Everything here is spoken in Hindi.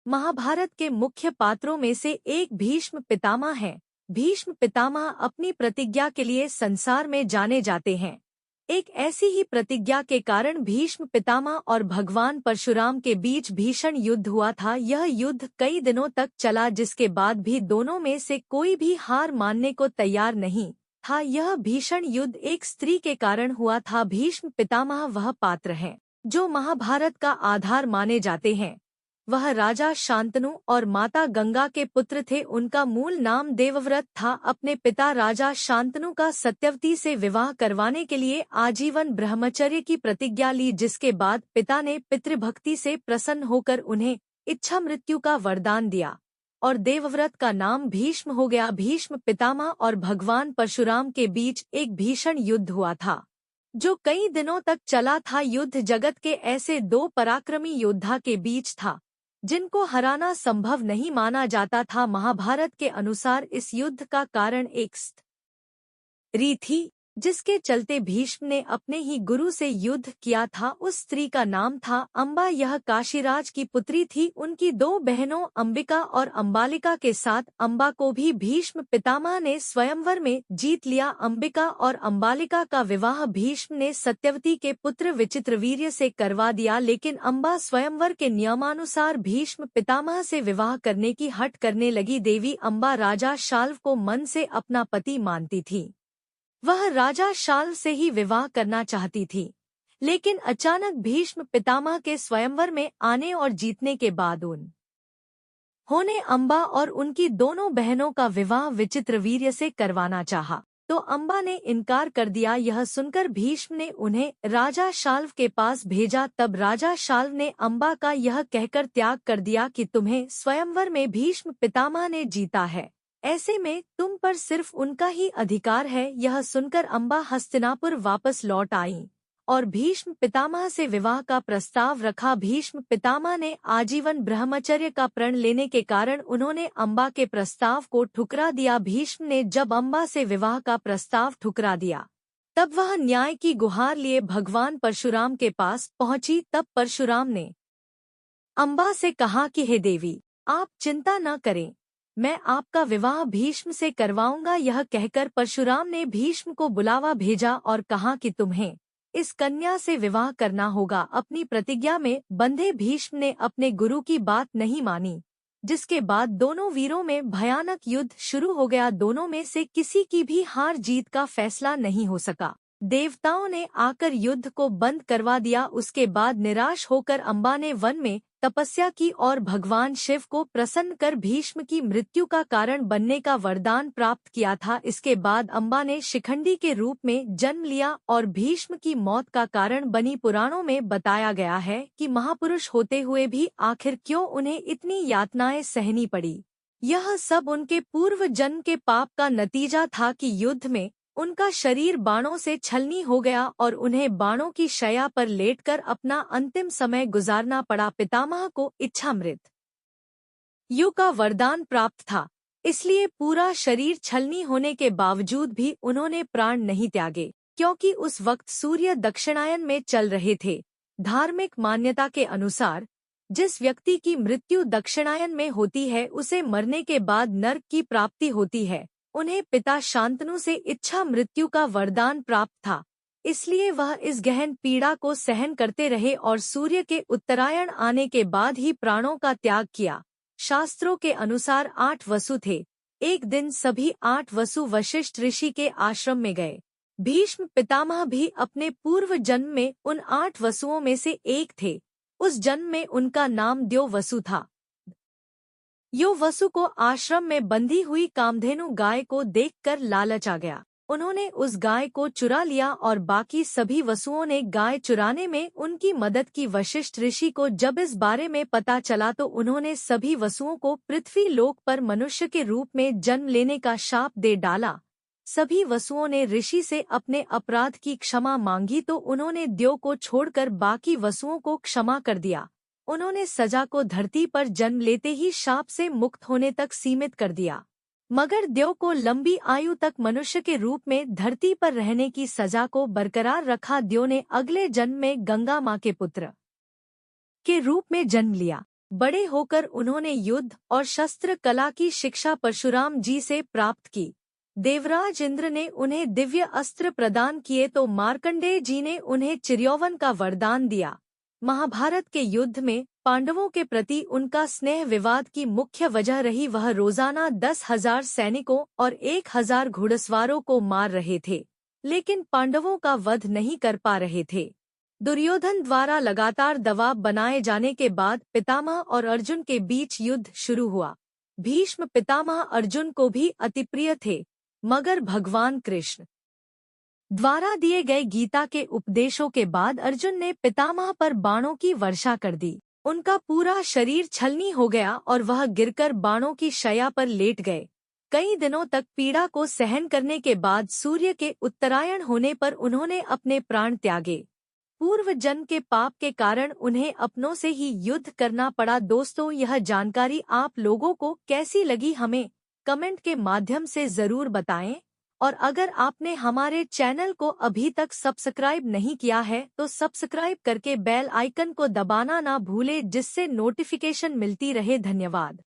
महाभारत के मुख्य पात्रों में से एक भीष्म पितामह हैं। भीष्म पितामह अपनी प्रतिज्ञा के लिए संसार में जाने जाते हैं। एक ऐसी ही प्रतिज्ञा के कारण भीष्म पितामह और भगवान परशुराम के बीच भीषण युद्ध हुआ था। यह युद्ध कई दिनों तक चला, जिसके बाद भी दोनों में से कोई भी हार मानने को तैयार नहीं था। यह भीषण युद्ध एक स्त्री के कारण हुआ था। भीष्म पितामह वह पात्र हैं जो महाभारत का आधार माने जाते हैं। वह राजा शांतनु और माता गंगा के पुत्र थे। उनका मूल नाम देवव्रत था। अपने पिता राजा शांतनु का सत्यवती से विवाह करवाने के लिए आजीवन ब्रह्मचर्य की प्रतिज्ञा ली, जिसके बाद पिता ने पितृभक्ति से प्रसन्न होकर उन्हें इच्छा मृत्यु का वरदान दिया और देवव्रत का नाम भीष्म हो गया। भीष्म पितामह और भगवान परशुराम के बीच एक भीषण युद्ध हुआ था जो कई दिनों तक चला था। युद्ध जगत के ऐसे दो पराक्रमी योद्धा के बीच था जिनको हराना संभव नहीं माना जाता था। महाभारत के अनुसार इस युद्ध का कारण एक स्त्री थी, जिसके चलते भीष्म ने अपने ही गुरु से युद्ध किया था। उस स्त्री का नाम था अम्बा। यह काशीराज की पुत्री थी। उनकी दो बहनों अंबिका और अंबालिका के साथ अम्बा को भी भीष्म पितामह ने स्वयंवर में जीत लिया। अंबिका और अंबालिका का विवाह भीष्म ने सत्यवती के पुत्र विचित्रवीर्य से करवा दिया, लेकिन अम्बा स्वयंवर के नियमानुसार भीष्म पितामह से विवाह करने की हठ करने लगी। देवी अम्बा राजा शाल्व को मन से अपना पति मानती थी। वह राजा शाल्व से ही विवाह करना चाहती थी, लेकिन अचानक भीष्म पितामह के स्वयंवर में आने और जीतने के बाद उन्होंने अम्बा और उनकी दोनों बहनों का विवाह विचित्रवीर्य से करवाना चाहा, तो अम्बा ने इनकार कर दिया। यह सुनकर भीष्म ने उन्हें राजा शाल्व के पास भेजा। तब राजा शाल्व ने अम्बा का यह कहकर त्याग कर दिया कि तुम्हें स्वयंवर में भीष्म पितामह ने जीता है, ऐसे में तुम पर सिर्फ उनका ही अधिकार है। यह सुनकर अम्बा हस्तिनापुर वापस लौट आई और भीष्म पितामह से विवाह का प्रस्ताव रखा। भीष्म पितामह ने आजीवन ब्रह्मचर्य का प्रण लेने के कारण उन्होंने अम्बा के प्रस्ताव को ठुकरा दिया। भीष्म ने जब अम्बा से विवाह का प्रस्ताव ठुकरा दिया, तब वह न्याय की गुहार लिए भगवान परशुराम के पास पहुंची। तब परशुराम ने अम्बा से कहा कि हे देवी, आप चिंता न करें, मैं आपका विवाह भीष्म से करवाऊंगा। यह कहकर परशुराम ने भीष्म को बुलावा भेजा और कहा कि तुम्हें इस कन्या से विवाह करना होगा। अपनी प्रतिज्ञा में बंधे भीष्म ने अपने गुरु की बात नहीं मानी, जिसके बाद दोनों वीरों में भयानक युद्ध शुरू हो गया। दोनों में से किसी की भी हार जीत का फैसला नहीं हो सका। देवताओं ने आकर युद्ध को बंद करवा दिया। उसके बाद निराश होकर अम्बा ने वन में तपस्या की और भगवान शिव को प्रसन्न कर भीष्म की मृत्यु का कारण बनने का वरदान प्राप्त किया था। इसके बाद अम्बा ने शिखंडी के रूप में जन्म लिया और भीष्म की मौत का कारण बनी। पुराणों में बताया गया है कि महापुरुष होते हुए भी आखिर क्यों उन्हें इतनी यातनाएं सहनी पड़ी। यह सब उनके पूर्व जन्म के पाप का नतीजा था कि युद्ध में उनका शरीर बाणों से छलनी हो गया और उन्हें बाणों की शैया पर लेटकर अपना अंतिम समय गुजारना पड़ा। पितामह को इच्छा मृत्यु का वरदान प्राप्त था, इसलिए पूरा शरीर छलनी होने के बावजूद भी उन्होंने प्राण नहीं त्यागे, क्योंकि उस वक्त सूर्य दक्षिणायन में चल रहे थे। धार्मिक मान्यता के अनुसार जिस व्यक्ति की मृत्यु दक्षिणायन में होती है उसे मरने के बाद नर्क की प्राप्ति होती है। उन्हें पिता शांतनु से इच्छा मृत्यु का वरदान प्राप्त था, इसलिए वह इस गहन पीड़ा को सहन करते रहे और सूर्य के उत्तरायण आने के बाद ही प्राणों का त्याग किया। शास्त्रों के अनुसार 8 वसु थे। एक दिन सभी 8 वसु वशिष्ठ ऋषि के आश्रम में गए। भीष्म पितामह भी अपने पूर्व जन्म में उन 8 वसुओं में से एक थे। उस जन्म में उनका नाम द्यो वसु था। यो वसु को आश्रम में बंधी हुई कामधेनु गाय को देखकर लालच आ गया। उन्होंने उस गाय को चुरा लिया और बाकी सभी वसुओं ने गाय चुराने में उनकी मदद की। वशिष्ठ ऋषि को जब इस बारे में पता चला तो उन्होंने सभी वसुओं को पृथ्वी लोक पर मनुष्य के रूप में जन्म लेने का शाप दे डाला। सभी वसुओं ने ऋषि से अपने अपराध की क्षमा मांगी तो उन्होंने द्यो को छोड़कर बाकी वसुओं को क्षमा कर दिया। उन्होंने सजा को धरती पर जन्म लेते ही शाप से मुक्त होने तक सीमित कर दिया, मगर द्यो को लंबी आयु तक मनुष्य के रूप में धरती पर रहने की सजा को बरकरार रखा। द्यो ने अगले जन्म में गंगा माँ के पुत्र के रूप में जन्म लिया। बड़े होकर उन्होंने युद्ध और शस्त्र कला की शिक्षा परशुराम जी से प्राप्त की। देवराज इंद्र ने उन्हें दिव्य अस्त्र प्रदान किए तो मार्कंडेय जी ने उन्हें चिरयौवन का वरदान दिया। महाभारत के युद्ध में पांडवों के प्रति उनका स्नेह विवाद की मुख्य वजह रही। वह रोजाना 10,000 सैनिकों और 1,000 घुड़सवारों को मार रहे थे, लेकिन पांडवों का वध नहीं कर पा रहे थे। दुर्योधन द्वारा लगातार दबाव बनाए जाने के बाद पितामह और अर्जुन के बीच युद्ध शुरू हुआ। भीष्म पितामह अर्जुन को भी अति प्रिय थे, मगर भगवान कृष्ण द्वारा दिए गए गीता के उपदेशों के बाद अर्जुन ने पितामह पर बाणों की वर्षा कर दी। उनका पूरा शरीर छलनी हो गया और वह गिरकर बाणों की शैया पर लेट गए। कई दिनों तक पीड़ा को सहन करने के बाद सूर्य के उत्तरायण होने पर उन्होंने अपने प्राण त्यागे। पूर्व जन्म के पाप के कारण उन्हें अपनों से ही युद्ध करना पड़ा। दोस्तों, यह जानकारी आप लोगों को कैसी लगी हमें कमेंट के माध्यम से जरूर बताएं। और अगर आपने हमारे चैनल को अभी तक सब्सक्राइब नहीं किया है तो सब्सक्राइब करके बेल आइकन को दबाना ना भूले, जिससे नोटिफिकेशन मिलती रहे। धन्यवाद।